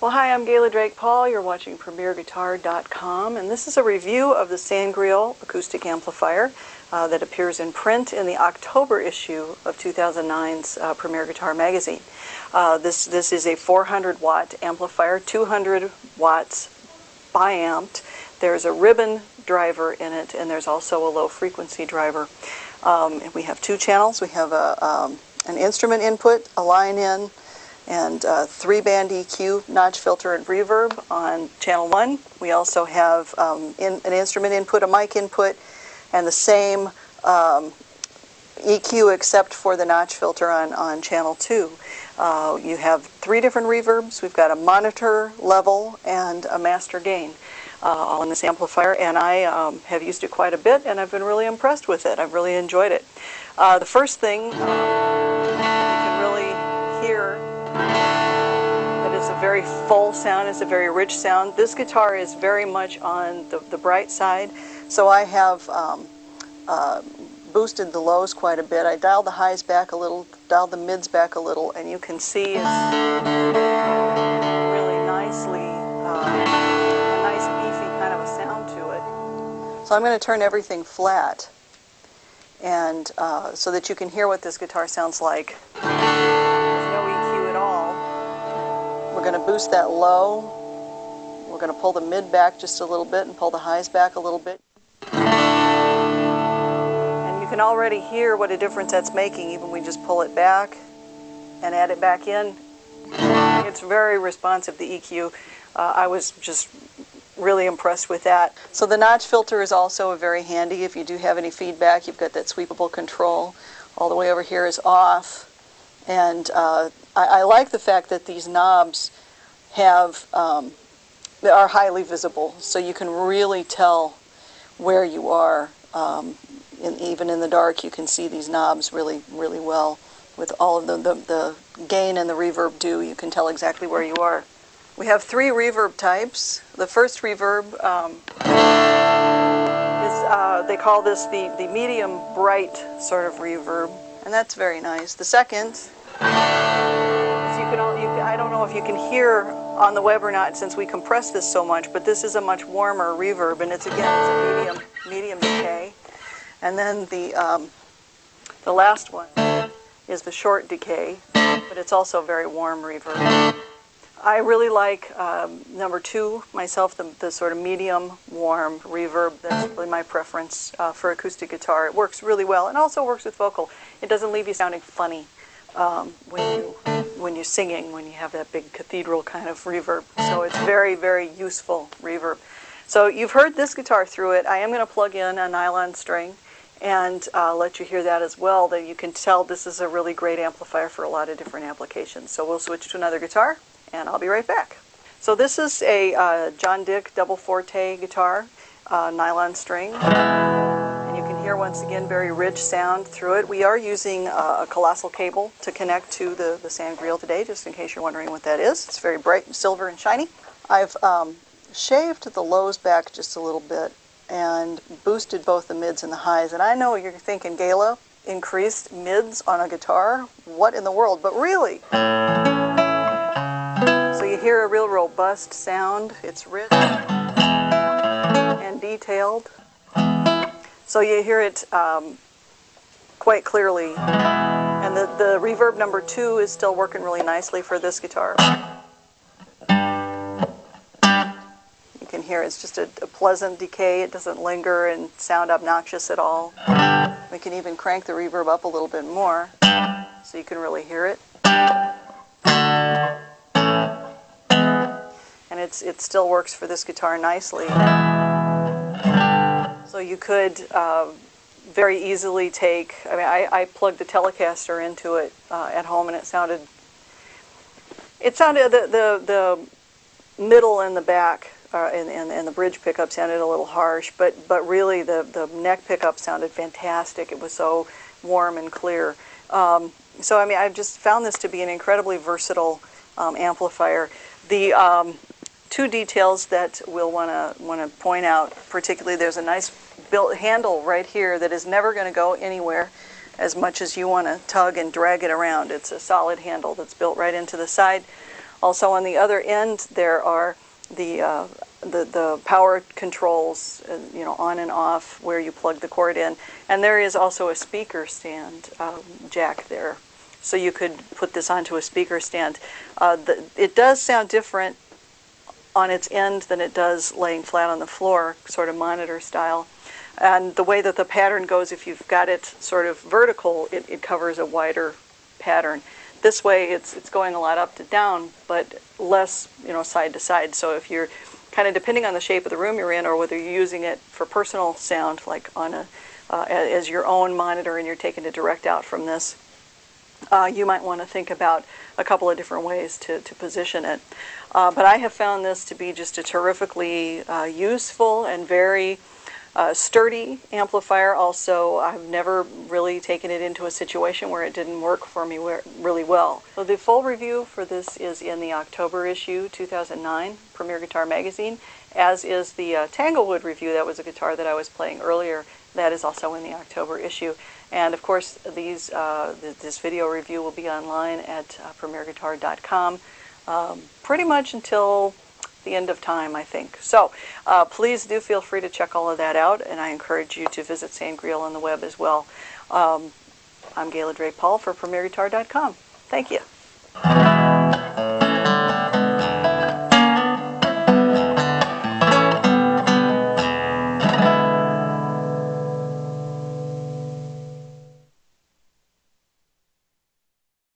Well, hi, I'm Gayla Drake Paul. You're watching PremierGuitar.com, and this is a review of the SanGreal acoustic amplifier that appears in print in the October issue of 2009's Premier Guitar magazine. This is a 400-watt amplifier, 200 watts biamped. There's a ribbon driver in it, and there's also a low-frequency driver. We have two channels. We have an instrument input, a line in, and 3-band EQ, notch filter, and reverb on channel 1. We also have an instrument input, a mic input, and the same EQ except for the notch filter on channel 2. You have 3 different reverbs. We've got a monitor level and a master gain all in this amplifier, and I have used it quite a bit, and I've been really impressed with it. I've really enjoyed it. The first thing you can really hear that it's a very full sound, it's a very rich sound. This guitar is very much on the bright side, so I have boosted the lows quite a bit. I dialed the highs back a little, dialed the mids back a little, and you can see it's really nicely, a nice beefy kind of a sound to it. So I'm going to turn everything flat, and so that you can hear what this guitar sounds like. We're going to boost that low. We're going to pull the mid back just a little bit and pull the highs back a little bit. And you can already hear what a difference that's making, even when we just pull it back and add it back in. It's very responsive, the EQ. I was just really impressed with that. So the notch filter is also very handy. If you do have any feedback, you've got that sweepable control. All the way over here is off. And I like the fact that these knobs are highly visible, so you can really tell where you are. Even in the dark, you can see these knobs really, really well. With all of the gain and the reverb do, you can tell exactly where you are. We have 3 reverb types. The first reverb is, they call this the medium bright sort of reverb, and that's very nice. The second, I don't know if you can hear on the web or not since we compress this so much, but this is a much warmer reverb, and it's a medium decay. And then the last one is the short decay, but it's also a very warm reverb. I really like number 2 myself, the sort of medium warm reverb. That's really my preference for acoustic guitar. It works really well, and also works with vocal. It doesn't leave you sounding funny when you're singing, when you have that big cathedral kind of reverb. So it's very, very useful reverb. So you've heard this guitar through it. I am going to plug in a nylon string and let you hear that as well. That you can tell this is a really great amplifier for a lot of different applications. So we'll switch to another guitar, and I'll be right back. So this is a John Dick double forte guitar, nylon string. Here once again, very rich sound through it. We are using a colossal cable to connect to the SanGreal today, just in case you're wondering what that is. It's very bright and silver and shiny. I've shaved the lows back just a little bit and boosted both the mids and the highs. And I know you're thinking, Gayla, increased mids on a guitar? What in the world? But really. So you hear a real robust sound. It's rich and detailed. So you hear it quite clearly, and the reverb number 2 is still working really nicely for this guitar. You can hear it's just a pleasant decay. It doesn't linger and sound obnoxious at all. We can even crank the reverb up a little bit more so you can really hear it. And it still works for this guitar nicely. So you could very easily take, I mean, I plugged the Telecaster into it at home, and it sounded the middle and the back and the bridge pickup sounded a little harsh, but really the neck pickup sounded fantastic. It was so warm and clear. So I mean, I've just found this to be an incredibly versatile amplifier. The two details that we'll want to point out, particularly, there's a nice built handle right here that is never going to go anywhere as much as you want to tug and drag it around. It's a solid handle that's built right into the side. Also on the other end there are the power controls, you know, on and off where you plug the cord in, and there is also a speaker stand jack there, so you could put this onto a speaker stand. It does sound different on its end than it does laying flat on the floor, sort of monitor style. And the way that the pattern goes, if you've got it sort of vertical, it covers a wider pattern. This way it's going a lot up to down, but less, you know, side to side. So if you're kind of depending on the shape of the room you're in, or whether you're using it for personal sound, like on a as your own monitor, and you're taking it direct out from this, you might want to think about a couple of different ways to position it. But I have found this to be just a terrifically useful and very sturdy amplifier. Also, I've never really taken it into a situation where it didn't work for me really well. So the full review for this is in the October issue, 2009, Premier Guitar Magazine, as is the Tanglewood review. That was a guitar that I was playing earlier. That is also in the October issue. And of course, this video review will be online at premierguitar.com pretty much until the end of time, I think. So please do feel free to check all of that out, and I encourage you to visit SanGreal on the web as well. I'm Gayla Drake Paul for premierguitar.com. Thank you.